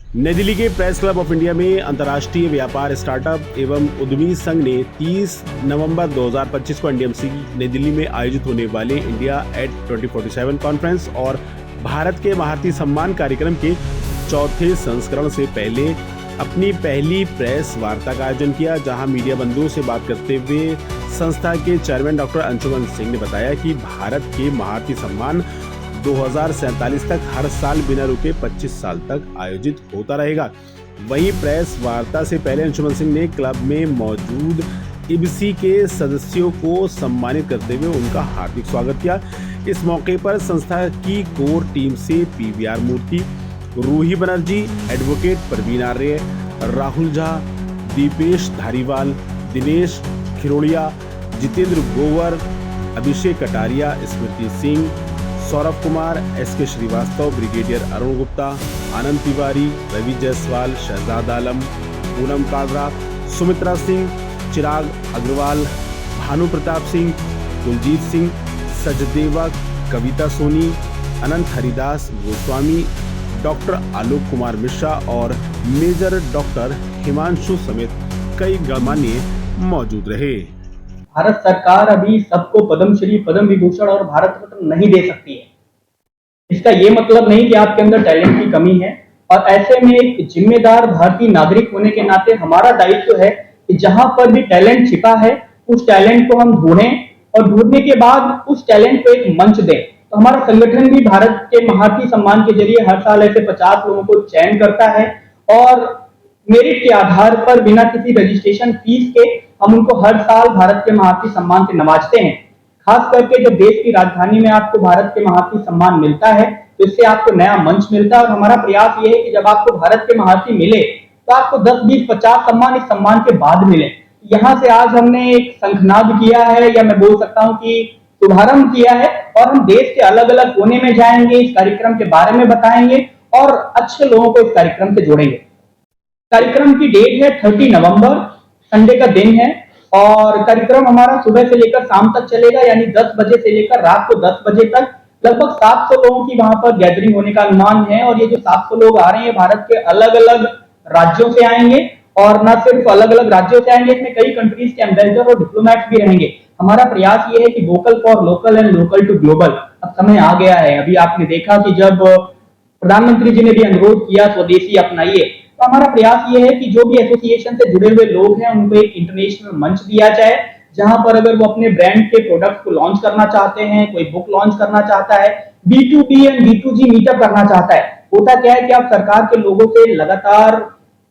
नई दिल्ली के press club of India में अंतर्राष्ट्रीय व्यापार स्टार्टअप एवं उद्यमी संघ ने 30 नवंबर 2025 को एनडीएमसी नई दिल्ली में आयोजित होने वाले इंडिया एट 2047 कॉन्फ्रेंस और भारत के महारथी सम्मान कार्यक्रम के चौथे संस्करण से पहले अपनी पहली प्रेस वार्ता का आयोजन किया, जहां मीडिया बंधुओं से बात करते हुए संस्था के चेयरमैन डॉक्टर अंशुमन सिंह ने बताया कि भारत के महारथी सम्मान 2047 तक हर साल बिना रुके 25 साल तक आयोजित होता रहेगा। वहीं प्रेस वार्ता से पहले अंशुमन सिंह ने क्लब में मौजूद इबसी के सदस्यों को सम्मानित करते हुए उनका हार्दिक स्वागत किया। इस मौके पर संस्था की कोर टीम से पीवीआर मूर्ति, रूही बनर्जी, एडवोकेट प्रवीण आर्य, राहुल झा, दीपेश धारीवाल, दिनेश खिरोड़िया, जितेंद्र गोवर, अभिषेक कटारिया, स्मृति सिंह, सौरभ कुमार, एसके श्रीवास्तव, ब्रिगेडियर अरुण गुप्ता, आनंद तिवारी, रवि जायसवाल, शहजाद आलम, पूनम कादरा, सुमित्रा सिंह, चिराग अग्रवाल, भानु प्रताप सिंह, कुलजीत सिंह, सचदेवा, कविता सोनी, अनंत हरिदास गोस्वामी, डॉक्टर आलोक कुमार मिश्रा और मेजर डॉक्टर हिमांशु समेत कई गणमान्य मौजूद रहे। भारत सरकार अभी सबको पद्मश्री, पद्म विभूषण और भारत रत्न नहीं दे सकती है। इसका ये मतलब नहीं कि आपके अंदर टैलेंट की कमी है, और ऐसे में एक जिम्मेदार भारतीय नागरिक होने के नाते हमारा दायित्व है कि जहां पर भी टैलेंट छिपा है उस टैलेंट को हम ढूंढें, और ढूंढने के बाद उस टैलेंट को एक मंच दें। तो हमारा संगठन भी भारत के महारथी सम्मान के जरिए हर साल ऐसे 50 लोगों को चयन करता है, और मेरिट के आधार पर बिना किसी रजिस्ट्रेशन फीस के हम उनको हर साल भारत के महारथी सम्मान से नवाजते हैं। खास करके जब देश की राजधानी में आपको भारत के महारथी सम्मान मिलता है तो इससे आपको नया मंच मिलता है, और हमारा प्रयास ये है कि जब आपको भारत के महारथी मिले तो आपको 10, 20, 50 सम्मान इस सम्मान के बाद मिले। यहाँ से आज हमने एक शंखनाद किया है, या मैं बोल सकता हूँ कि शुभारंभ किया है, और हम देश के अलग अलग कोने में जाएंगे, इस कार्यक्रम के बारे में बताएंगे और अच्छे लोगों को इस कार्यक्रम से जोड़ेंगे। कार्यक्रम की डेट है 30 नवंबर, संडे का दिन है, और कार्यक्रम हमारा सुबह से लेकर शाम तक चलेगा, यानी 10 बजे से लेकर रात को 10 बजे तक। लगभग 700 लोगों की वहां पर गैदरिंग होने का अनुमान है, और ये जो 700 लोग आ रहे हैं भारत के अलग अलग राज्यों से आएंगे, और न सिर्फ अलग अलग राज्यों से आएंगे, इसमें कई कंट्रीज के एम्बेसडर और डिप्लोमेट्स भी रहेंगे। हमारा प्रयास ये है कि vocal for local and local to global अब समय आ गया है। अभी आपने देखा कि जब प्रधानमंत्री जी ने भी अनुरोध किया स्वदेशी अपनाइए, तो हमारा प्रयास ये है कि जो भी एसोसिएशन से जुड़े हुए लोग हैं उनको एक इंटरनेशनल मंच दिया जाए, जहां पर अगर वो अपने ब्रांड के प्रोडक्ट को लॉन्च करना चाहते हैं, कोई बुक लॉन्च करना चाहता है, B2B एंड B2G मीटअप करना चाहता है। होता क्या है कि आप सरकार के लोगों से लगातार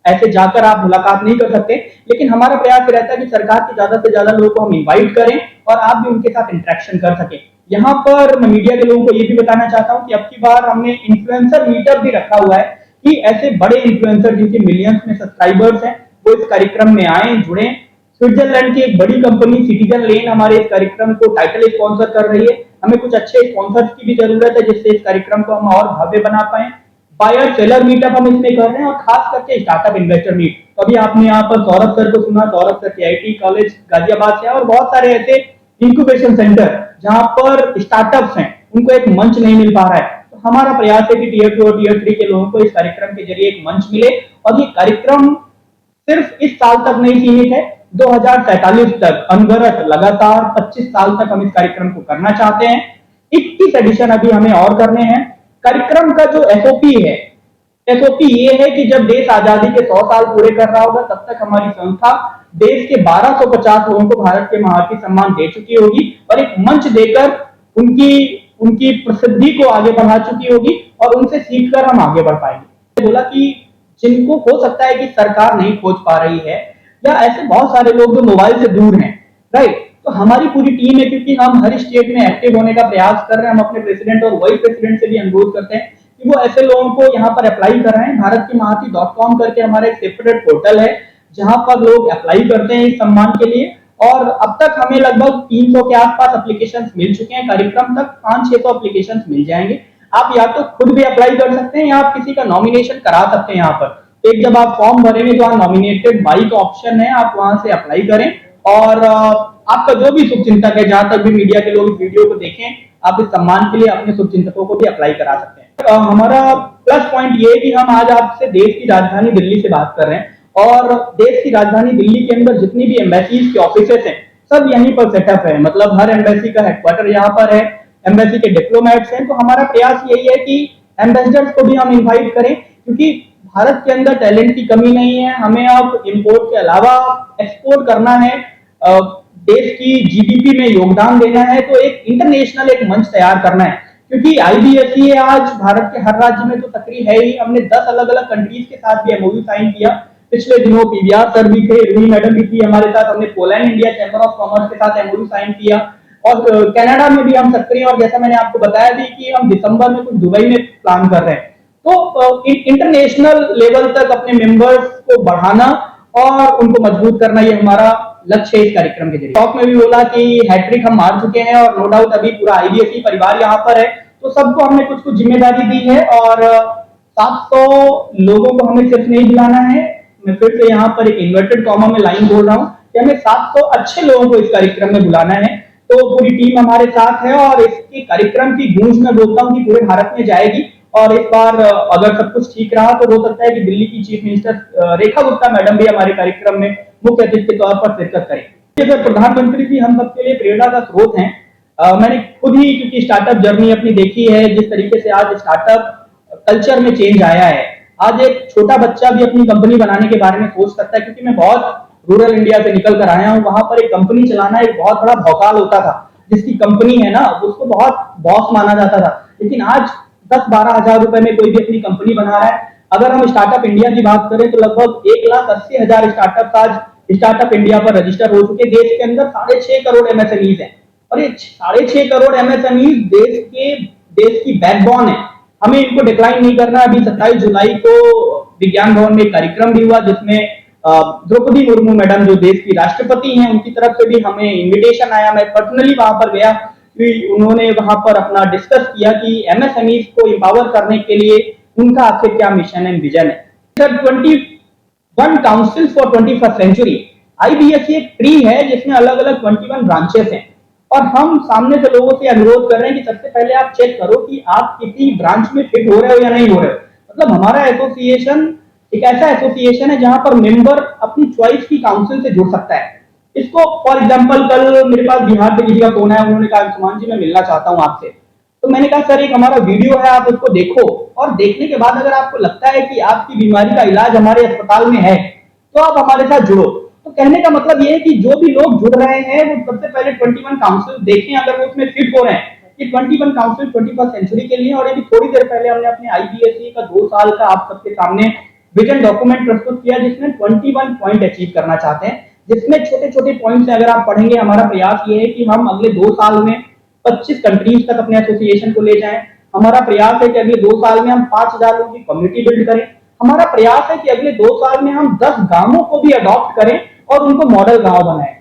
ऐसे जाकर आप मुलाकात नहीं कर सकते, लेकिन हमारा प्रयास रहता है कि सरकार के ज्यादा से ज्यादा लोगों को हम इन्वाइट करें और आप भी उनके साथ इंटरेक्शन कर सके। यहाँ पर मैं मीडिया के लोगों को ये भी बताना चाहता हूँ कि अब की बार हमने इन्फ्लुएंसर मीटअप भी रखा हुआ है, कि ऐसे बड़े इन्फ्लुएंसर जिनके मिलियंस में सब्सक्राइबर्स हैं वो इस कार्यक्रम में आए, जुड़े। स्विट्जरलैंड की एक बड़ी कंपनी सिटीजन लेन हमारे इस कार्यक्रम को टाइटल स्पॉन्सर कर रही है। हमें कुछ अच्छे स्पॉन्सर्स की भी जरूरत है जिससे इस कार्यक्रम को हम और भव्य बना पाए। बायर सेलर मीटअप हम इसमें कर रहे हैं, और खास करके स्टार्टअप इन्वेस्टर मीट। तो अभी आपने यहाँ पर सौरभ सर को सुना, Saurabh sir IIT college Ghaziabad से, और बहुत सारे ऐसे इंक्यूबेशन सेंटर जहां पर स्टार्टअप्स हैं उनको एक मंच नहीं मिल पा रहा है। तो हमारा प्रयास है कि टीयर 2 और टीयर 3 के लोगों को इस कार्यक्रम के जरिए एक मंच मिले, और ये कार्यक्रम सिर्फ इस साल तक नहीं सीमित है, 2047 तक अनवरत लगातार 25 साल तक हम इस कार्यक्रम को करना चाहते हैं। 21 एडिशन अभी हमें और करने हैं। कार्यक्रम का जो SOP है, SOP ये है कि जब देश आजादी के 100 साल पूरे कर रहा होगा तब तक हमारी संस्था देश के 1250 लोगों को भारत के महारथी सम्मान दे चुकी होगी, और एक मंच देकर उनकी प्रसिद्धि को आगे बढ़ा चुकी होगी, और उनसे सीखकर हम आगे बढ़ पाएंगे। बोला कि जिनको हो सकता है कि सरकार नहीं खोज पा रही है, या ऐसे बहुत सारे लोग जो मोबाइल से दूर हैं, राइट, तो हमारी पूरी टीम है, क्योंकि हम हर स्टेट में एक्टिव होने का प्रयास कर रहे हैं। हम अपने प्रेसिडेंट और वाइस प्रेसिडेंट से भी अनुरोध करते हैं कि वो ऐसे लोगों को यहाँ पर अप्लाई कर रहे हैं। भारत की महारथी.com करके हमारा एक सेपरेट पोर्टल है जहां पर लोग अप्लाई करते हैं इस सम्मान के लिए, और अब तक हमें लगभग 300 के आसपास एप्लीकेशंस मिल चुके हैं। कार्यक्रम तक 500-600 एप्लीकेशंस मिल जाएंगे। आप या तो खुद भी अप्लाई कर सकते हैं, या आप किसी का नॉमिनेशन करा सकते हैं। यहाँ पर एक जब आप फॉर्म भरेंगे तो आप नॉमिनेटेड बाई का ऑप्शन है, आप वहां से अप्लाई करें, और आपका जो भी शुभचिंतक है, जहां तक भी मीडिया के लोग इस वीडियो को देखें, आप इस सम्मान के लिए अपने शुभचिंतकों को भी अप्लाई करा सकते हैं। हमारा प्लस पॉइंट ये है कि हम आज आपसे देश की राजधानी दिल्ली से बात कर रहे हैं और देश की राजधानी दिल्ली के अंदर जितनी भी एम्बेसीज के ऑफिसेस हैं सब यहीं पर सेटअप है, मतलब हर एम्बेसी का हेडक्वार्टर यहाँ पर है, एम्बेसी के डिप्लोमेट्स हैं। तो हमारा प्रयास यही है कि एम्बेसडर्स को भी हम इनवाइट करें, क्योंकि भारत के अंदर टैलेंट की कमी नहीं है। हमें अब इंपोर्ट के अलावा एक्सपोर्ट करना है, देश की जीडीपी में योगदान देना है, तो एक इंटरनेशनल एक मंच तैयार करना है। क्योंकि आईबीएसई आज भारत के हर राज्य में तो सक्रिय है ही, हमने 10 अलग अलग कंट्रीज के साथ भी एमओयू साइन किया। पिछले दिनों पीवीआर सर भी थे, रूही मैडम भी थी हमारे साथ, हमने Poland India chamber of commerce के साथ एमओयू साइन किया और कनाडा में भी हम सक्रिय, और जैसा मैंने आपको बताया भी कि हम दिसंबर में कुछ दुबई में प्लान कर रहे हैं। तो इंटरनेशनल लेवल तक अपने मेंबर्स को बढ़ाना और उनको मजबूत करना, ये हमारा लक्ष्य है इस कार्यक्रम के जरिए। टॉक में भी बोला कि हैट्रिक हम मार चुके हैं और नो डाउट अभी पूरा आईबीएसई परिवार यहाँ पर है, तो सबको हमने कुछ कुछ जिम्मेदारी दी है और 700 लोगों को हमें सिर्फ नहीं बुलाना है, मैं फिर से यहाँ पर एक इन्वर्टेड कॉमा में लाइन बोल रहा हूँ कि हमें 700 अच्छे लोगों को इस कार्यक्रम में बुलाना है। तो पूरी टीम हमारे साथ है और इसके कार्यक्रम की गूंज मैं बोलता हूँ कि पूरे भारत में जाएगी। और इस बार अगर सब कुछ ठीक रहा तो हो सकता है कि दिल्ली की chief minister Rekha Gupta madam भी हमारे कार्यक्रम में मुख्य अतिथि के तौर पर शिरकत करें। सर, प्रधानमंत्री जी हम सबके लिए प्रेरणा का स्रोत हैं। मैंने खुद ही क्योंकि स्टार्टअप जर्नी अपनी देखी है, जिस तरीके से आज स्टार्टअप कल्चर में चेंज आया है। आज एक छोटा बच्चा भी अपनी कंपनी बनाने के बारे में सोच सकता है, क्योंकि मैं बहुत रूरल इंडिया से निकल कर आया हूँ। वहां पर एक कंपनी चलाना एक बहुत बड़ा भौकाल होता था। जिसकी कंपनी है ना उसको बहुत बॉस माना जाता था, लेकिन आज 10-12 हजार रुपए में कोई भी अपनी कंपनी बना रहा है। अगर हम स्टार्टअप इंडिया की बात करें तो लगभग 1,80,000 स्टार्टअप आज स्टार्टअप इंडिया पर रजिस्टर हो चुके। देश के अंदर 6.5 करोड़ एमएसएमईज हैं और ये 6.5 करोड़ एमएसएमईज देश की बैकबोन है। हमें इनको डिक्लाइन नहीं करना। अभी 27 जुलाई को विज्ञान भवन में एक कार्यक्रम भी हुआ जिसमें द्रौपदी मुर्मू मैडम जो देश की राष्ट्रपति हैं उनकी तरफ से भी हमें इनविटेशन आया। मैं पर्सनली वहां पर गया, उन्होंने वहां पर अपना डिस्कस किया कि एमएसएमईज को एम्पावर करने के लिए उनका आखिर क्या मिशन एंड विजन है। Sir, 21 council for 21st century IBSE एक ट्री है जिसमें अलग अलग 21 ब्रांचेस हैं और हम सामने से लोगों से अनुरोध कर रहे हैं कि सबसे पहले आप चेक करो कि आप किसी ब्रांच में फिट हो रहे हो या नहीं हो रहे हो। मतलब हमारा एसोसिएशन एक ऐसा एसोसिएशन है जहां पर मेंबर अपनी चॉइस की काउंसिल से जुड़ सकता है। इसको फॉर एग्जांपल कल मेरे पास बिहार से किसी का फोन आया, उन्होंने कहा सुमान जी मैं मिलना चाहता हूं आपसे। तो मैंने कहा सर एक हमारा वीडियो है, आप उसको देखो और देखने के बाद अगर आपको लगता है कि आपकी बीमारी का इलाज हमारे अस्पताल में है तो आप हमारे साथ जुड़ो। तो कहने का मतलब ये है कि जो भी लोग जुड़ रहे हैं वो सबसे पहले 21 काउंसिल देखें, अगर वो उसमें फिट हो रहे हैं। ये 21 काउंसिल 21st सेंचुरी के लिए। और अभी थोड़ी देर पहले हमने अपने आईबीएसई का 2 साल का आप सबके सामने विजन डॉक्यूमेंट प्रस्तुत किया जिसमें 21 पॉइंट अचीव करना चाहते हैं, जिसमें छोटे छोटे पॉइंट्स अगर आप पढ़ेंगे। हमारा प्रयास ये है कि हम अगले 2 साल में 25 कंट्रीज तक अपने एसोसिएशन को ले जाएं। हमारा प्रयास है कि अगले 2 साल में हम 5,000 लोगों की कम्युनिटी बिल्ड करें। हमारा प्रयास है कि अगले 2 साल में हम 10 गांवों को भी अडॉप्ट करें और उनको मॉडल गांव बनाएं,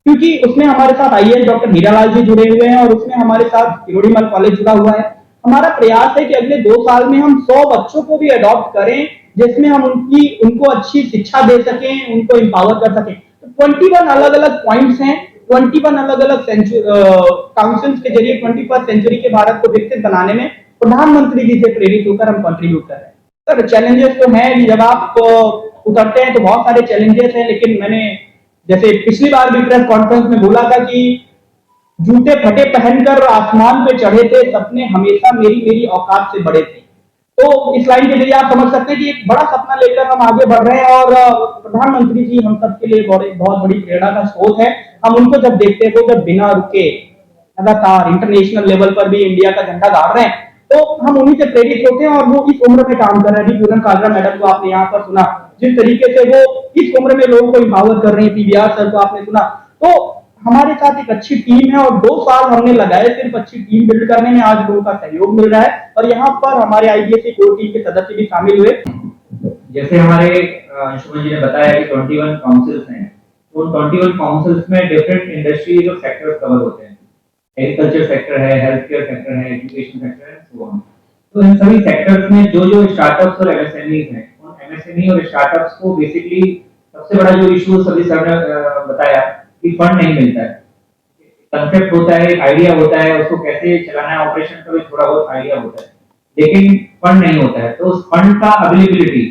क्योंकि उसमें हमारे साथ आईएएस डॉक्टर हीरालाल जी जुड़े हुए हैं और उसमें हमारे साथ किरोड़ीमल कॉलेज जुड़ा हुआ है। हमारा प्रयास है कि अगले 2 साल में हम 100 बच्चों को भी अडॉप्ट करें जिसमें हम उनको अच्छी शिक्षा दे सकें, उनको एम्पावर कर सकें। तो 21 अलग अलग पॉइंट्स हैं, 21 अलग अलग काउंसिल्स के जरिए 21st सेंचुरी के भारत को विकसित बनाने में प्रधानमंत्री जी से प्रेरित होकर हम कंट्रीब्यूट कर रहे हैं। सर चैलेंजेस तो हैं कि जब आप उतरते हैं तो बहुत सारे चैलेंजेस हैं, लेकिन मैंने जैसे पिछली बार भी प्रेस कॉन्फ्रेंस में बोला था कि जूते फटे पहनकर आसमान पे चढ़े थे, सपने हमेशा मेरी मेरी औकात से बड़े थे। तो इस लाइन के जरिए आप समझ सकते हैं कि एक बड़ा सपना लेकर हम आगे बढ़ रहे हैं और प्रधानमंत्री जी हम सबके लिए बहुत बड़ी प्रेरणा का स्रोत है। हम उनको जब देखते हैं तो जब बिना रुके लगातार इंटरनेशनल लेवल पर भी इंडिया का झंडा गाड़ रहे हैं तो हम उन्हीं से प्रेरित होते हैं और वो इस उम्र में काम कर रहे हैं। अभी पूनम कालरा मैडम को आपने यहाँ पर सुना, जिस तरीके से वो इस उम्र में लोगों को एम्पावर कर रहे हैं। पीवीआर सर को आपने सुना। तो हमारे साथ एक अच्छी टीम है और 2 साल हमने लगाए सिर्फ अच्छी टीम बिल्ड करने में। आज लोगों का सहयोग मिल रहा है और यहाँ पर हमारे आईबीएसई कोर टीम के सदस्य भी शामिल हुए। जैसे हमारे अंशुमन जी ने बताया कि 21 काउंसिल्स हैं, तो 21 काउंसिल्स में डिफरेंट इंडस्ट्रीज और सेक्टर्स कवर होते हैं। एग्रीकल्चर सेक्टर है, हेल्थ केयर सेक्टर है, एजुकेशन सेक्टर है, सो ऑन। तो इन सभी सेक्टर्स में जो स्टार्टअप्स और एमएसएमईज हैं, उन एमएसएमई और स्टार्टअप्स को बेसिकली सबसे बड़ा जो इशू सभी सर ने बताया कि फंड नहीं मिलता है। कंसेप्ट होता है, एक आइडिया होता है, उसको कैसे चलाना है, ऑपरेशन का भी थोड़ा बहुत आइडिया होता है, लेकिन फंड नहीं होता है। तो उस फंड का अवेलेबिलिटी,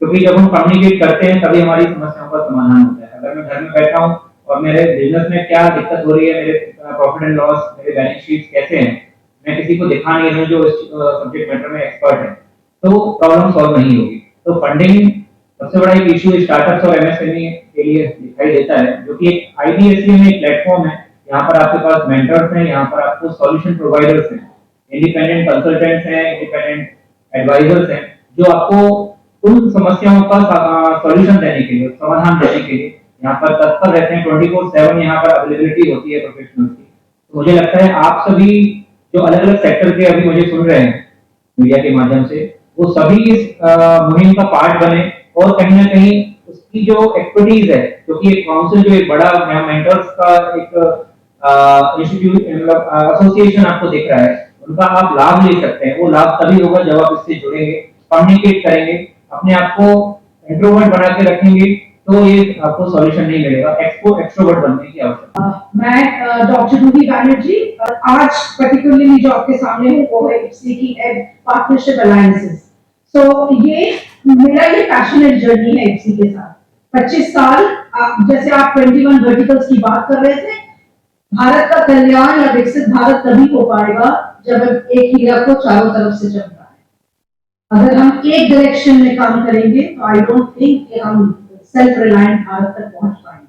क्योंकि जब हम कम्युनिकेट करते हैं तभी हमारी समस्याओं का समाधान होता है। अगर मैं घर में बैठा हूँ और मेरे बिजनेस में क्या दिक्कत हो रही है, मेरे प्रॉफिट एंड लॉस, मेरे बैलेंस शीट कैसे हैं, मैं किसी को दिखा नहीं रहा हूँ जो सब्जेक्ट मैटर में एक्सपर्ट है, तो प्रॉब्लम सॉल्व नहीं होगी। तो फंडिंग सबसे बड़ा एक इशू स्टार्टअप्स और एमएसएमई के लिए दिखाई देता है, जो कि एक आईडीएससी में एक प्लेटफॉर्म है। यहाँ पर आपके पास मेंटर्स हैं, यहाँ पर आपको सॉल्यूशन प्रोवाइडर्स हैं, इंडिपेंडेंट कंसल्टेंट्स हैं, इंडिपेंडेंट एडवाइजर्स हैं, जो आपको उन समस्याओं का सॉल्यूशन देने के लिए, समाधान देने के लिए यहाँ पर तत्पर रहते हैं। 24/7 यहाँ पर अवेलेबिलिटी होती है प्रोफेशनल्स की। तो मुझे लगता है आप सभी जो अलग अलग सेक्टर के अभी मुझे सुन रहे हैं मीडिया के माध्यम से, वो सभी इस मुहिम का पार्ट बने और कहीं ना कहीं उसकी जो एक्सपर्टीज है, क्योंकि एक काउंसिल जो एक बड़ा मेंटर्स का एक इंस्टीट्यूट मतलब एसोसिएशन आपको दिख रहा है, उनका आप लाभ ले सकते हैं। वो लाभ तभी होगा जब आप इससे जुड़ेंगे, कम्युनिकेट करेंगे, अपने आप को इंट्रोवर्ट बना के रखेंगे, तो ये आपको सॉल्यूशन नहीं मिलेगा। एक्सट्रोवर्ट बनने की आवश्यकता है। मैं डॉक्टर रूही बैनर्जी आज पर्टिकुलरली जो आपके सामने हूँ वो है IPSI की एड पार्टनरशिप अलायंसेस। सो ये मेरा ये पैशनेट जर्नी है IPSI के साथ 25 साल। जैसे आप 21 वर्टिकल्स की बात कर रहे थे, भारत का कल्याण या विकसित भारत तभी हो पाएगा जब एक हीरा को चारों तरफ से चलता है। अगर हम एक डायरेक्शन में काम करेंगे तो आई डोंट थिंक कि हम सेल्फ रिलायंट भारत तक पहुंच पाएंगे।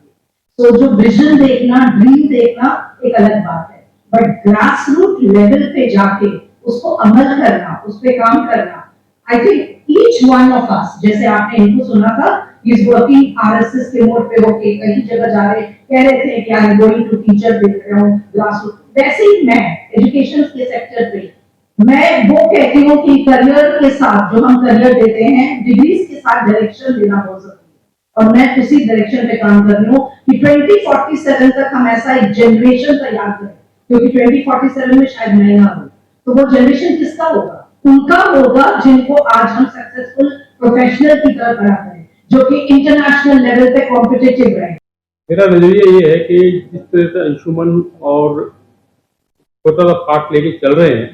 तो जो विजन देखना, ड्रीम देखना एक अलग बात है, बट ग्रास रूट लेवल पे जाके उसको अमल करना, उस पे काम करना, I think each one of us, जैसे आपने इनको सुना था, इज वर्किंग आरएसएस के मोड पे होके कहीं जगह जा रहे, कह रहे थे कि I am going to teacher देख रहा हूँ ग्रास रूट, वैसे ही मैं एजुकेशन के सेक्टर पे मैं वो कहती हूँ कि करियर के साथ जो हम करियर देते हैं, डिग्रीज के साथ डायरेक्शन देना बहुत जरूरी है। और मैं उसी डायरेक्शन पे काम कर रही हूँ कि 2047 तक हम ऐसा एक जनरेशन तैयार करें, क्योंकि 2047 में शायद मैं ना हूँ, तो वो जनरेशन किसका होगा? उनका होगा जिनको आज हम सक्सेसफुल प्रोफेशनल की तरह खड़ा करें, जो कि इंटरनेशनल लेवल पे कॉम्पिटिटिव रहे। मेरा नजरिया ये है कि जिस तरह से अंशुमन और छोटा सा पार्ट लेके चल रहे हैं,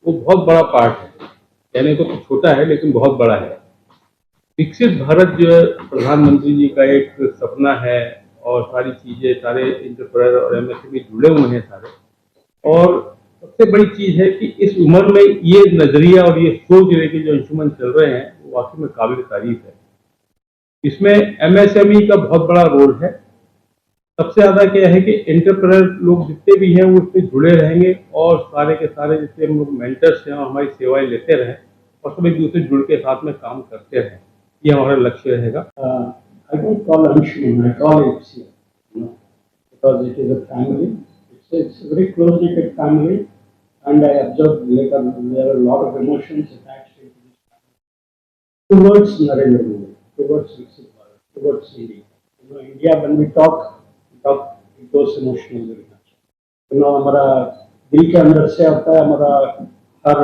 वो बहुत बड़ा पार्ट है। कहने को तो छोटा है लेकिन बहुत बड़ा है। विकसित भारत जो है प्रधानमंत्री जी का एक सपना है, और सारी चीजें, सारे इंटरप्रेन्योर और एमएसएमई जुड़े हुए हैं सारे। और सबसे बड़ी चीज है कि इस उम्र में ये नजरिया और ये सोच लेके जो अंशुमन चल रहे हैं, वो वाकई में काबिल तारीफ है। इसमें एमएसएमई का बहुत बड़ा रोल है। सबसे ज्यादा क्या है कि एंटरप्रेन्योर लोग जितने भी हैं वो इसमें जुड़े रहेंगे, और सारे के सारे जितने हम लोग मेंटर्स हैं और हमारी सेवाएं लेते रहें, और सब एक दूसरे जुड़ के साथ में काम करते रहें, ये हमारा लक्ष्य रहेगा। I don't call Anshuman, I call IPSI, because it is a family. It's a very closely knit family, and I observed later there are a lot of emotions attached to this family. Towards Narendra Modi, towards Viksit Bharat, towards India. India, when we talk, it goes emotional very much. हमारा दिल के अंदर से आता है, हमारा हर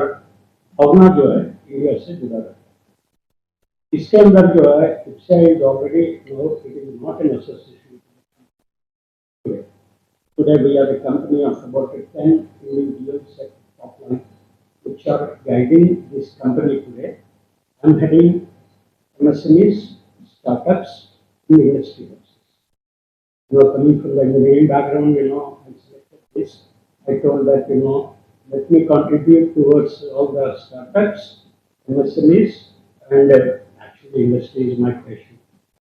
भावना जो है इंडिया से जुड़ा रहता है। इसके अंदर जो है IPSI is already, it is not an association. Today we are a company of about 10 individuals at top line, which are guiding this company today. I'm heading MSMEs, startups, and industry houses. Coming from the engineering background, I selected this. I told that, let me contribute towards all the startups, MSMEs, and actually industry is my passion.